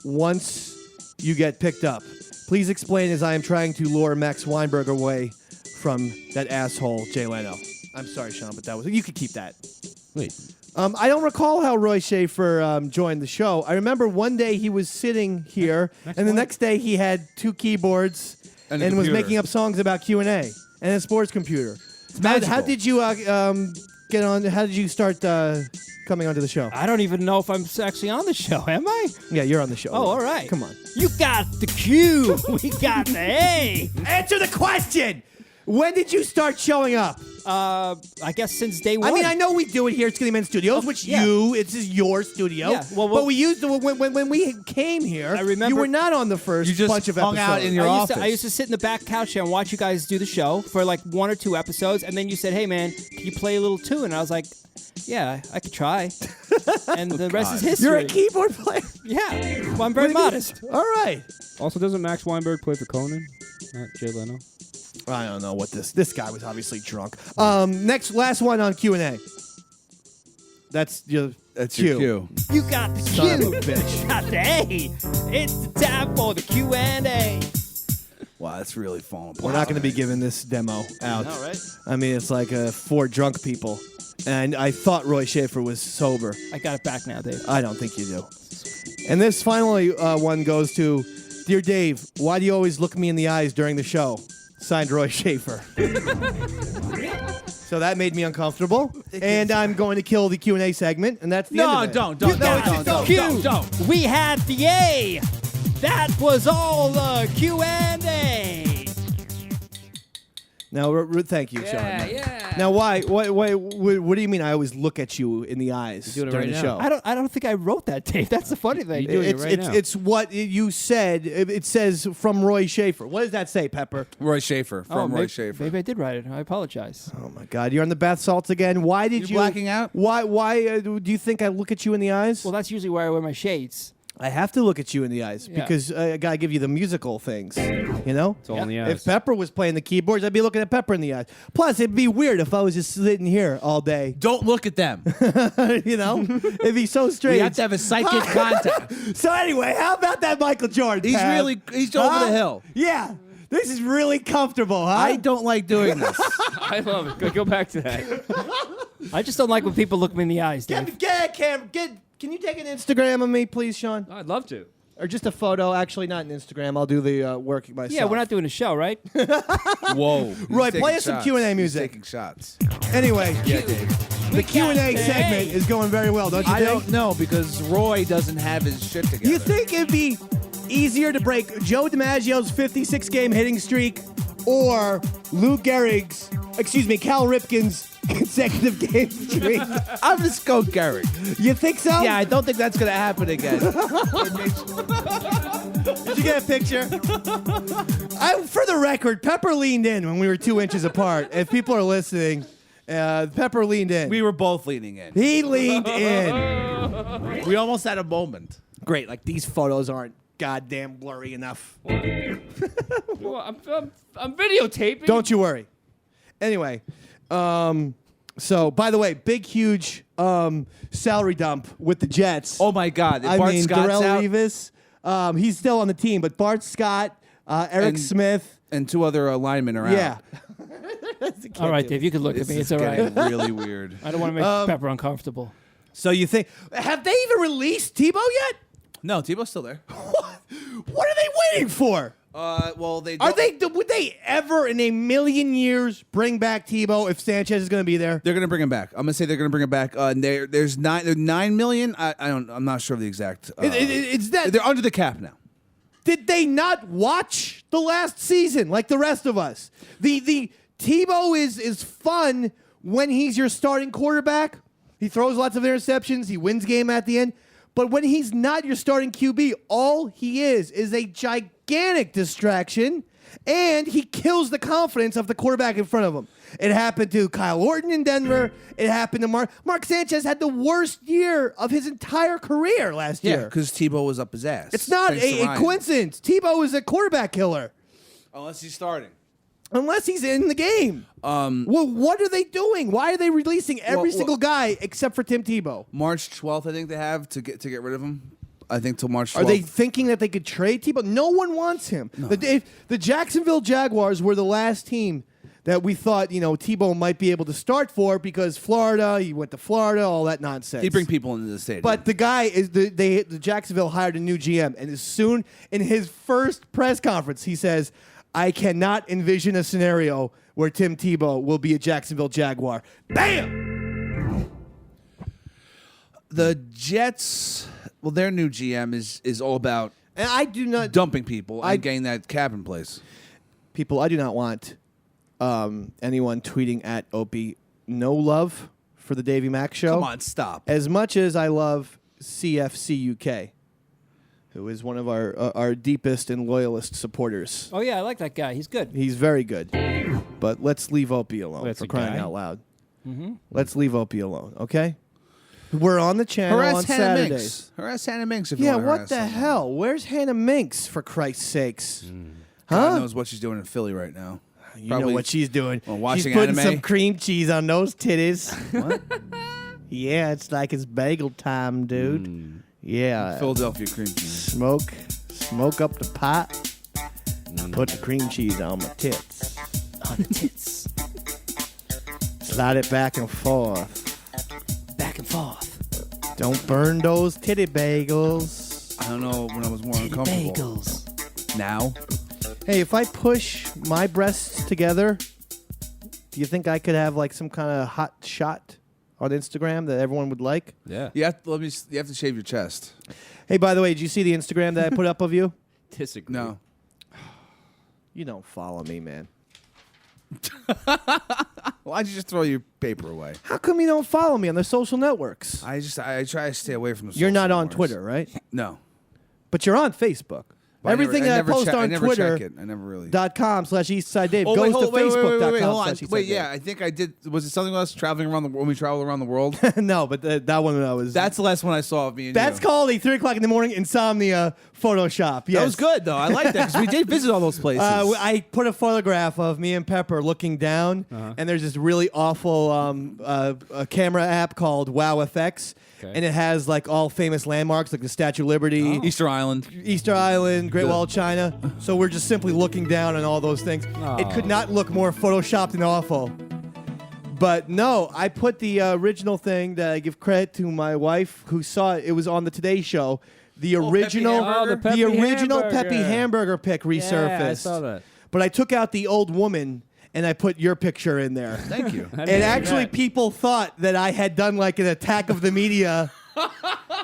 once you get picked up? Please explain, as I am trying to lure Max Weinberg away from that asshole, Jay Leno. I'm sorry, Sean, but that was... You could keep that. Wait. I don't recall how Roy Schaefer joined the show. I remember one day he was sitting here, and the next day he had 2 keyboards And and a was computer. making up songs about Q&A and a sports computer. How magical. did you get on? How did you start coming onto the show? I don't even know if I'm actually on the show, am I? Yeah, you're on the show. Oh, all right. Come on. You got the Q, we got the A. Answer the question. When did you start showing up? I guess since day one. I mean, I know we do it here at Skinny Man Studios, which yeah. this is your studio. Yeah, well, but we used when we came here. I remember- you were not on the first You just bunch of hung episodes. out in your office. I used to sit in the back couch here and watch you guys do the show for like 1 or 2 episodes, and then you said, "Hey, man, can you play a little tune?" And I was like, "Yeah, I could try." And the rest is history. You're a keyboard player. Yeah, well, I'm very modest. All right. Also, doesn't Max Weinberg play for Conan? Not Jay Leno? I don't know what this guy was obviously drunk. Last one on Q&A. That's your Q. You got the Son of Q, a bitch. got the A. It's the time for the Q&A. Wow, that's really falling apart. We're not going to be giving this demo out. All right. I mean, it's like 4 drunk people. And I thought Roy Schaefer was sober. I got it back now, Dave. I don't think you do. And this finally one goes to, Dear Dave, why do you always look me in the eyes during the show? Signed, Roy Schaefer. So that made me uncomfortable. And I'm going to kill the Q&A segment, and that's the end of it. don't. You got the Q. We had the A. That was all the Q&A. Now, thank you, Sean. yeah. Now, why? What do you mean I always look at you in the eyes You're doing it during the right show? I don't think I wrote that, Dave. That's the funny thing. You're doing it right now. It's what you said. It says from Roy Schaefer. What does that say, Pepper? Roy Schaefer from Roy maybe, Schaefer. Maybe I did write it. I apologize. Oh my God, you're on the bath salts again. Why did you You're blacking out? Why do you think I look at you in the eyes? Well, that's usually where I wear my shades. I have to look at you in the eyes Yeah. because I gotta give you the musical things. You know, It's all in the if eyes. Pepper was playing the keyboards, I'd be looking at Pepper in the eyes. Plus, it'd be weird if I was just sitting here all day. Don't look at them. You know, it'd be so strange. We have to have a psychic contact. So anyway, how about that Michael Jordan? He's Pat? he's over the hill. Yeah, this is really comfortable, huh? I don't like doing this. I love it. Go back to that. I just don't like when people look me in the eyes, Dave. Can you take an Instagram of me, please, Sean? I'd love to. Or just a photo. Actually, not an Instagram. I'll do the work myself. Yeah, we're not doing a show, right? Whoa. Roy, He's play taking us some shots. Q&A He's music. taking shots. Anyway, Yeah, Dave. the Q&A got segment is going very well, don't you I think? don't know because Roy doesn't have his shit together. You think it'd be easier to break Joe DiMaggio's 56-game hitting streak or Cal Ripken's consecutive game streak? I'm just go Gary. You think so? Yeah, I don't think that's going to happen again. Did you get a picture? For the record, Pepper leaned in when we were 2 inches apart. If people are listening, Pepper leaned in. We were both leaning in. He leaned in. We almost had a moment. Great. Like, these photos aren't goddamn blurry enough. Well, I'm videotaping. Don't you worry. Anyway, so, by the way, big, huge salary dump with the Jets. Oh, my God. If I Bart mean, Scott's Darrell out, Revis, he's still on the team, but Bart Scott, Eric And- Smith. and 2 other linemen are Yeah. out. All right, Dave, you can look This at me. is It's all right. getting really weird. I don't want to make Pepper uncomfortable. So you think, have they even released Tebow yet? No, Tebow's still there. What are they waiting for? Well, Would they ever in a million years bring back Tebow if Sanchez is going to be there? They're going to bring him back. I'm going to say they're going to bring him back. There's 9 million. I'm not sure of the exact. It's that. They're under the cap now. Did they not watch the last season like the rest of us? The Tebow is fun when he's your starting quarterback. He throws lots of interceptions. He wins game at the end. But when he's not your starting QB, all he is a gigantic distraction, and he kills the confidence of the quarterback in front of him. It happened to Kyle Orton in Denver. It happened to Mark Sanchez had the worst year of his entire career last year. Yeah, because Tebow was up his ass. It's not Thanks to a Ryan. coincidence. Tebow is a quarterback killer. Unless he's starting. Unless he's in the game. Well, what are they doing? Why are they releasing every single guy except for Tim Tebow? March 12th, I think they have to get rid of him. I think till March 12th. Are they thinking that they could trade Tebow? No one wants him. No. The Jacksonville Jaguars were the last team that we thought, Tebow might be able to start for because Florida, he went to Florida, all that nonsense. He'd bring people into the stadium. But the guy is the Jacksonville hired a new GM, and as soon in his first press conference, he says, I cannot envision a scenario where Tim Tebow will be a Jacksonville Jaguar. Bam! The Jets, well, their new GM is all about And I do not dumping people and getting that cap in place. people. I do not want anyone tweeting at Opie no love for the Davey Mac Show. Come on, stop. As much as I love CFC UK, who is one of our deepest and loyalist supporters. Oh, yeah, I like that guy. He's good. He's very good. But let's leave Opie alone That's for a crying guy. out loud. Let's leave Opie alone, okay? We're on the channel on Harass Hannah Saturdays. Minks. Harass Hannah Minks if you Yeah, want to what harass the someone. hell? Where's Hannah Minks, for Christ's sakes? God knows what she's doing in Philly right now. You know what she's doing. Well, watching she's putting anime? some cream cheese on those titties. What? Yeah, it's like it's bagel time, dude. Yeah. Philadelphia cream cheese. Smoke up the pot. Put the cream cheese on my tits. On the tits. Slide it back and forth. Back and forth. Don't burn those titty bagels. I don't know when I was more uncomfortable. Bagels. Now? Hey, if I push my breasts together, do you think I could have like some kind of hot shot on Instagram that everyone would like? Yeah. You have to shave your chest. Hey, by the way, did you see the Instagram that I put up of you? Disagree. No. You don't follow me, man. Why'd you just throw your paper away? How come you don't follow me on the social networks? I try to stay away from the You're social not on networks. Twitter, right? No. But you're on Facebook. Everything that I post on I never Twitter. check it. I never really. .com/EastsideDave Oh, goes to wait, Facebook.com. hold on. Wait, yeah, I think I did. Was it something else traveling around when we traveled around the world? No, but that one I was. That's the last one I saw of me and That's you. called a 3 o'clock in the morning insomnia Photoshop. Yes. That was good, though. I like that because we did visit all those places. I put a photograph of me and Pepper looking down, and there's this really awful camera app called Wow FX, and it has like all famous landmarks like the Statue of Liberty, Easter Island. Great Wall of China. So we're just simply looking down on all those things. It could not look more photoshopped and awful. But no, I put the original thing that I give credit to my wife who saw it. It was on the Today Show. The original, Peppy original hamburger. Peppy hamburger pic resurfaced. Yeah, I saw that. But I took out the old woman and I put your picture in there. Thank you. I And didn't actually, see that. people thought that I had done like an attack of the media.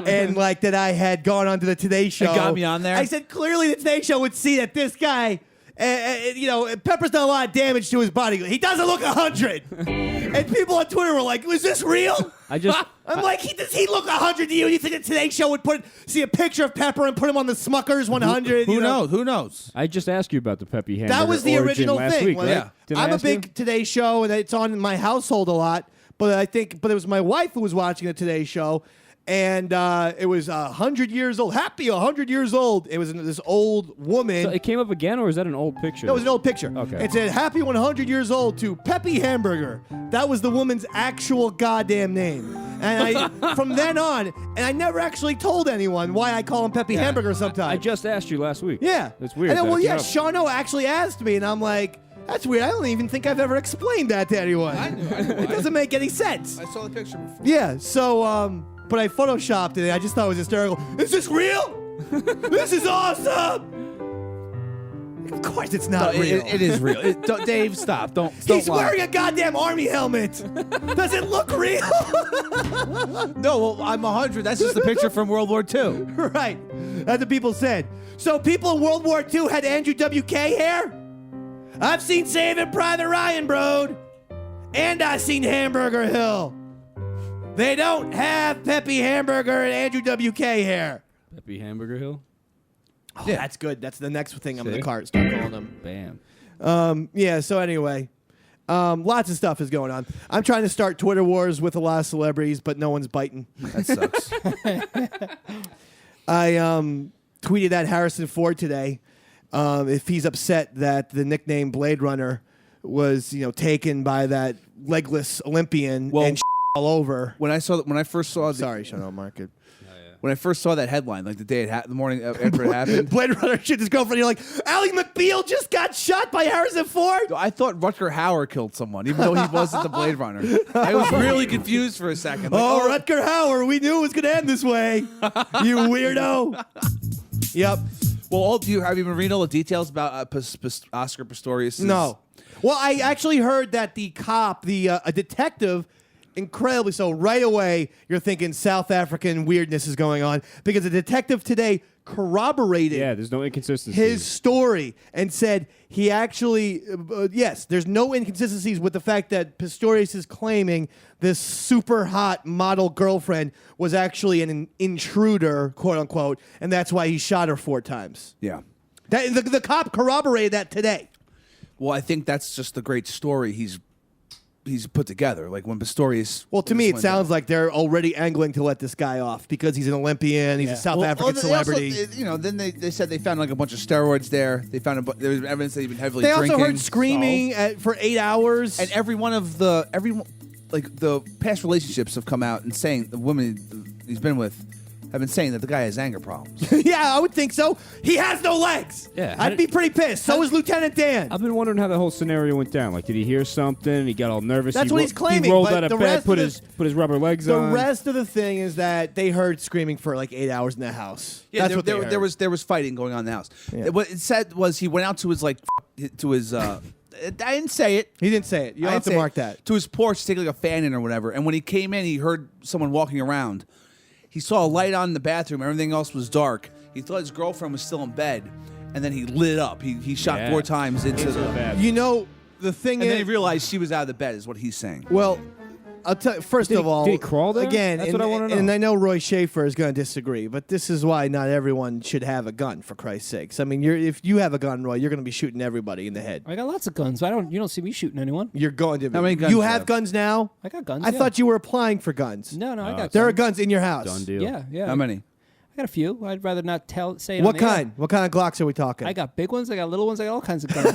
And like that I had gone onto the Today Show. got me on there? I said clearly the Today Show would see that this guy, Pepper's done a lot of damage to his body. He doesn't look 100. And people on Twitter were like, "Was this real?" I'm like, does he look 100 to you? You think the Today Show would see a picture of Pepper and put him on the Smuckers 100? Who knows? Who knows? I just asked you about the Peppy hamburger. That was the origin original last thing. week, Well, right? Didn't I I'm a ask you? big Today Show, and it's on in my household a lot. But it was my wife who was watching the Today Show, and it was 100 years old. Happy 100 years old. It was this old woman. So it came up again, or is that an old picture? That was an old picture. Okay. It said, happy 100 years old to Peppy Hamburger. That was the woman's actual goddamn name. And from then on, and I never actually told anyone why I call him Peppy Hamburger sometimes. I just asked you last week. Yeah. It's weird. And then, that well, it yeah, came up. Shauno actually asked me, and I'm like, that's weird. I don't even think I've ever explained that to anyone. I knew It doesn't make any sense. I saw the picture before. Yeah, so, but I photoshopped it. I just thought it was hysterical. Is this real? This is awesome! Of course it's not real. It is real. Dave, stop. Don't He's lie. wearing a goddamn army helmet. Does it look real? No, well, I'm 100. That's just a picture from World War II. Right. That's what people said. So people in World War II had Andrew WK hair? I've seen Saving Private Ryan, bro. And I've seen Hamburger Hill. They don't have Peppy Hamburger and Andrew WK hair. Peppy Hamburger Hill? Oh, yeah, that's good. That's the next thing I'm going See? to start calling them. Bam. Yeah, so anyway, lots of stuff is going on. I'm trying to start Twitter wars with a lot of celebrities, but no one's biting. That sucks. I tweeted at Harrison Ford today if he's upset that the nickname Blade Runner was, taken by that legless Olympian and all over. When I first saw Sorry, Sean, I'll mark it. When I first saw that headline, like the day the morning after it happened, Blade Runner shit his girlfriend. You're like, Ally McBeal just got shot by Harrison Ford. I thought Rutger Hauer killed someone, even though he wasn't the Blade Runner. I was really confused for a second. Like, Rutger Hauer, we knew it was going to end this way. You weirdo. Yep. Well, have you been reading all the details about Oscar Pistorius? No. Well, I actually heard that the cop, a detective, incredibly so, right away you're thinking South African weirdness is going on because a detective today corroborated Yeah, there's no inconsistency. his story and said he actually, yes, there's no inconsistencies with the fact that Pistorius is claiming this super hot model girlfriend was actually an intruder, quote unquote, and that's why he shot her 4 times. Yeah. The cop corroborated that today. Well, I think that's just the great story he's put together. Like when Pistorius. Well, to me, it sounds like they're already angling to let this guy off because he's an Olympian, he's a South African celebrity. Then they said they found like a bunch of steroids there. They found there was evidence that he'd been heavily They drinking. also heard screaming for 8 hours. And every one of the past relationships have come out and saying the women he's been with have been saying that the guy has anger problems. Yeah, I would think so. He has no legs. Yeah, I'd be pretty pissed. So is Lieutenant Dan. I've been wondering how the whole scenario went down. Like, did he hear something? He got all nervous. That's what he's claiming, He rolled but out the of bed, rest put of his rubber legs The on. rest of the thing is that they heard screaming for like 8 hours in the house. Yeah, That's what they heard. there was fighting going on in the house. Yeah. What it said was he went out to his I didn't say it. He didn't say it. You I have didn't to say mark it. that. To his porch to take like a fan in or whatever. And when he came in, he heard someone walking around. He saw a light on in the bathroom. Everything else was dark. He thought his girlfriend was still in bed, and then he lit up. He shot 4 times into the bed. You know, the thing And is... then he realized she was out of the bed, is what he's saying. Well, I'll tell you, first of all... did he crawl there? Again, That's and, what I wanna know. And I know Roy Schaefer is going to disagree, but this is why not everyone should have a gun, for Christ's sakes. I mean, if you have a gun, Roy, you're going to be shooting everybody in the head. I got lots of guns. You don't see me shooting anyone. You're going to be. How many guns you do you have have? guns now? I got guns. I yeah. thought you were applying for guns. No, I got There are guns. guns in your house. Done deal. Yeah. How many? I got a few. I'd rather not say it What on the air. kind? What kind of Glocks are we talking? I got big ones. I got little ones. I got all kinds of guns.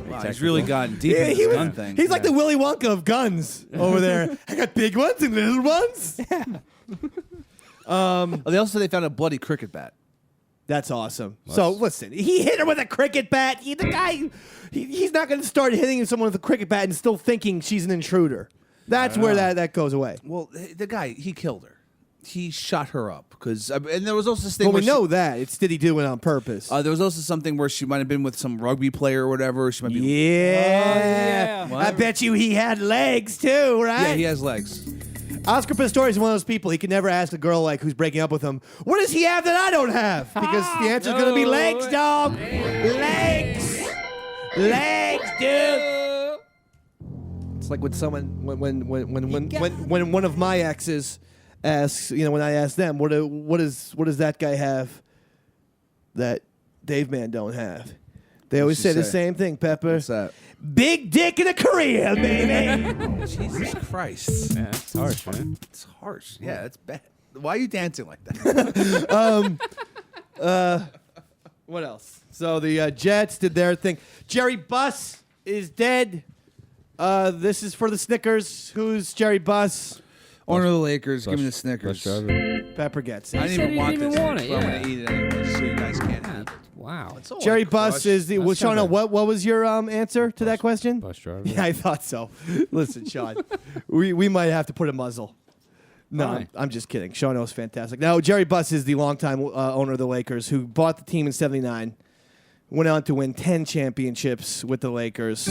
Wow, he's really gotten deep Yeah, in he this was- gun thing. He's like the Willy Wonka of guns over there. I got big ones and little ones. They also said they found a bloody cricket bat. That's awesome. So listen, he hit her with a cricket bat. The guy, he's not going to start hitting someone with a cricket bat and still thinking she's an intruder. That's where that goes away. Well, the guy, he killed her. He shot her up because, and there was also this thing. Well, where we know that. Did he do it on purpose? There was also something where she might have been with some rugby player or whatever. She might be. Yeah. yeah. I bet you he had legs too, right? Yeah, he has legs. Oscar Pistorius is one of those people. He can never ask a girl who's breaking up with him, what does he have that I don't have? Because the answer's going to be legs, dog. Legs. Legs, dude. It's like when someone when one of my exes asks, when I ask them, what does that guy have that Dave Man don't have? They always say the same thing, Pepper. What's that? Big dick in a career, baby. Jesus Christ. Yeah, it's harsh, man. It's harsh. Yeah, it's bad. Why are you dancing like that? What else? So the Jets did their thing. Jerry Buss is dead. This is for the Snickers. Who's Jerry Buss? Owner of the Lakers. Give me the Bus Snickers. driver. Pepper gets it. I didn't said even he want didn't this. even want it, but I'm yeah. going to eat it anyway, so you guys can't eat. Wow. It's all Jerry like Buss crushed. is the. Well, That's not Sean, bad. what was your answer to that question? Bus driver. Yeah, I thought so. Listen, Sean, we might have to put a muzzle. No, Why? I'm just kidding. Sean was fantastic. Now, Jerry Buss is the longtime owner of the Lakers who bought the team in '79, went on to win 10 championships with the Lakers.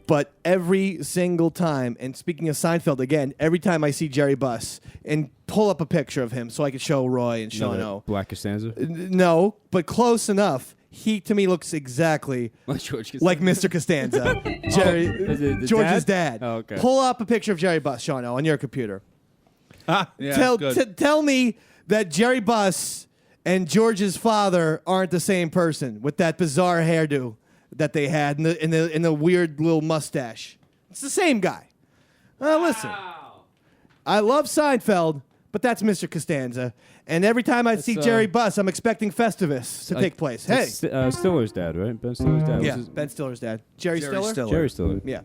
But every single time, and speaking of Seinfeld again, every time I see Jerry Buss, and pull up a picture of him so I could show Roy and Sean O. Black Costanza. No, but close enough. He, to me, looks exactly Like George Costanza. like Mr. Costanza. Jerry, Is it the George's dad? dad. Oh, okay. Pull up a picture of Jerry Buss, Sean O, on your computer. Yeah, good. Tell me that Jerry Buss and George's father aren't the same person with that bizarre hairdo that they had in the weird little mustache. It's the same guy. Listen, I love Seinfeld, but that's Mr. Costanza. And every time I see Jerry Buss, I'm expecting Festivus to take place. Hey, Stiller's dad, right? Ben Stiller's dad. yeah, What's his- Ben Stiller's dad, Jerry Stiller. Jerry Stiller. Yeah.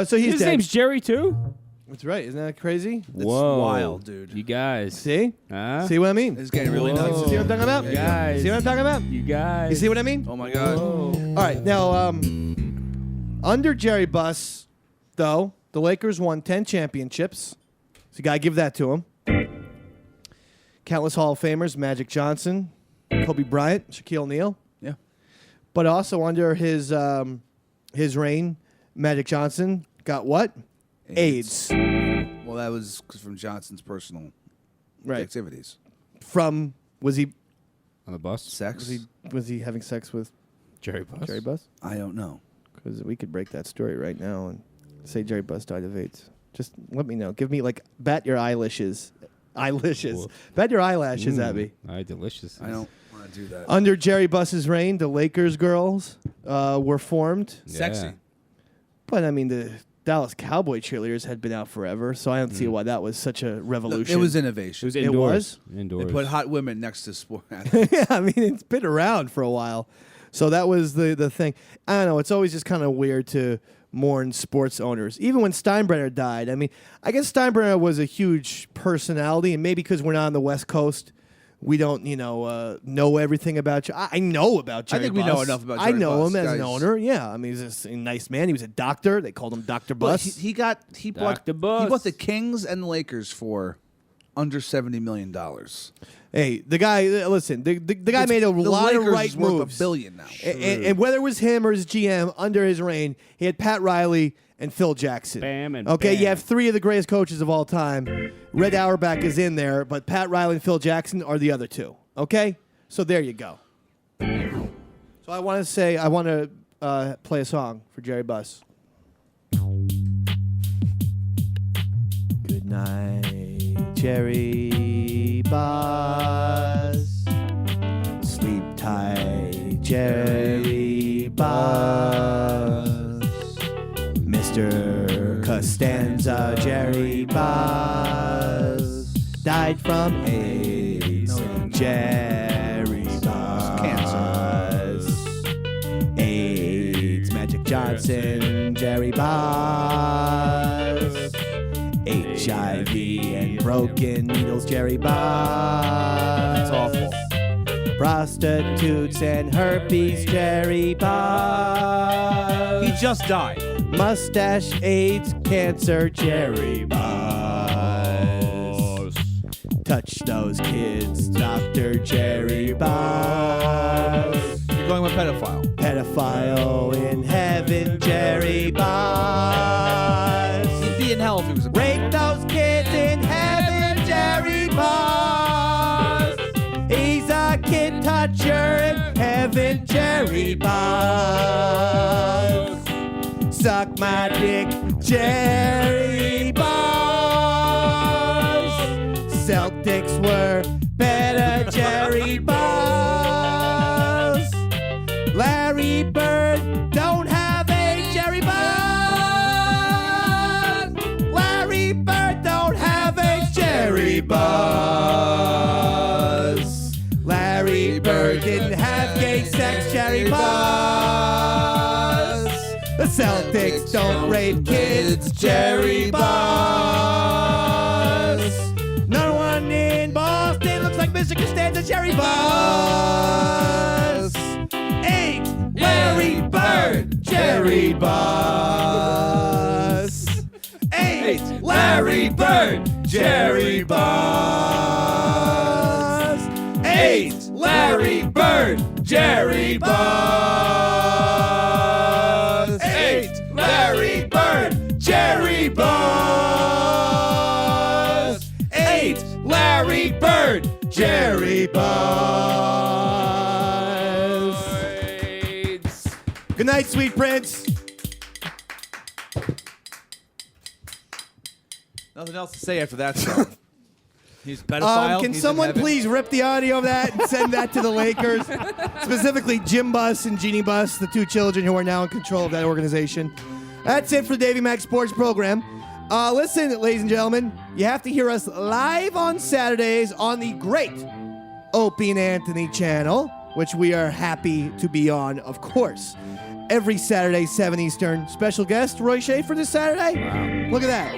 So he's His dead. name's Jerry too. That's right. Isn't that crazy? Whoa, wild, dude. You guys. See? Huh? See what I mean? It's getting really Whoa. nuts. See what I'm talking about? You guys. See what I'm talking about? You guys. You see what I mean? Oh, my God. All right. Now, under Jerry Buss, though, the Lakers won 10 championships. So you got to give that to him. Countless Hall of Famers, Magic Johnson, Kobe Bryant, Shaquille O'Neal. Yeah. But also under his reign, Magic Johnson got what? AIDS. Well, that was 'cause from Johnson's personal activities. From, was he On the bus. Sex? having sex with Jerry Buss. Jerry Buss? I don't know. Because we could break that story right now and say Jerry Buss died of AIDS. Just let me know. Give me, bat your eyelashes. Cool. Bat your eyelashes at me. All right, delicious. I don't want to do that. Under Jerry Buss's reign, the Lakers girls were formed. Sexy. But, I mean, the Dallas Cowboy cheerleaders had been out forever, so I don't see why that was such a revolution. It was It innovation. was It indoors. was? Indoors. They put hot women next to sport athletes. Yeah, I mean, it's been around for a while. So that was the thing. I don't know. It's always just kind of weird to mourn sports owners. Even when Steinbrenner died, I mean, I guess Steinbrenner was a huge personality, and maybe because we're not on the West Coast, we don't, know everything about you. I know about Jerry I think we know Buss. enough about I Jerry know Buss, him as an guys. owner. Yeah, I mean, he's a nice man. He was a doctor. They called him Dr. But Buss. he bought Dr. Buss. he bought the Kings and the Lakers for under $70 million. Hey, the guy, listen, the guy It's- made a the lot Lakers of right is worth moves. $1 billion now. And whether it was him or his GM under his reign, he had Pat Riley and Phil Jackson. Bam and okay, bam. you have three of the greatest coaches of all time. Red Auerbach is in there, but Pat Riley and Phil Jackson are the other two. Okay? So there you go. So I want to play a song for Jerry Buss. Good night, Jerry Buss. Sleep tight, Jerry Buss. Mr. Costanza, Jerry Buss. Died from AIDS, Jerry Buss. AIDS, Magic Johnson, Jerry Buss. HIV and broken needles, Jerry Buss. That's awful. Prostitutes and herpes, Jerry Buss. He just died. Mustache, AIDS, cancer, Jerry Buss. Touch those kids, Dr. Jerry Buss. You're going with pedophile. Pedophile in heaven, Jerry Buss. He'd be in hell if he was a Rape those kids in heaven, Jerry Buss. He's a kid toucher in heaven, Jerry Buss. suck my dick, Jerry Boss. Celtics were better, Jerry Boss. Larry Bird don't have a Jerry Boss. Larry Bird don't have a Jerry Boss. Larry Bird didn't have gay sex, Jerry Boss. The Celtics don't rape kids, Jerry Boss. No one in Boston looks like Mr. Costanza, Jerry Boss. 8, Larry Bird, Jerry Boss. 8, Larry Bird, Jerry Boss. 8, Larry Bird, Jerry Boss. 8, Larry Bird, Jerry Boss. 8, Larry Bird, Jerry Boss. Good night, sweet prince. Nothing else to say after that song. He's a pedophile. Can He's in someone heaven. please rip the audio of that and send that to the Lakers? Specifically, Jim Buss and Jeannie Buss, the 2 children who are now in control of that organization. That's it for the Davey Mac Sports Program. Listen, ladies and gentlemen, you have to hear us live on Saturdays on the great Opie and Anthony channel, which we are happy to be on, of course. Every Saturday, 7 Eastern. Special guest, Roy Schaefer this Saturday. Wow. Look at that.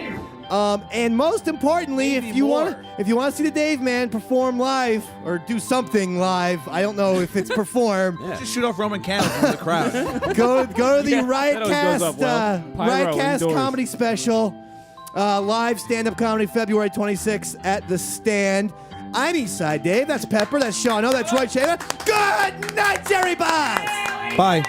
And most importantly, if you want to see the Dave Man perform live or do something live, I don't know if it's perform. Just shoot off Roman candles into the crowd. Go to the Yeah, that always goes up well. Pyro RiotCast indoors. comedy special, live stand-up comedy February 26th at the Stand. I'm Eastside Dave. That's Pepper. That's Sean. Oh, that's Roy Schaefer. Good night, Jerry Boss. Bye.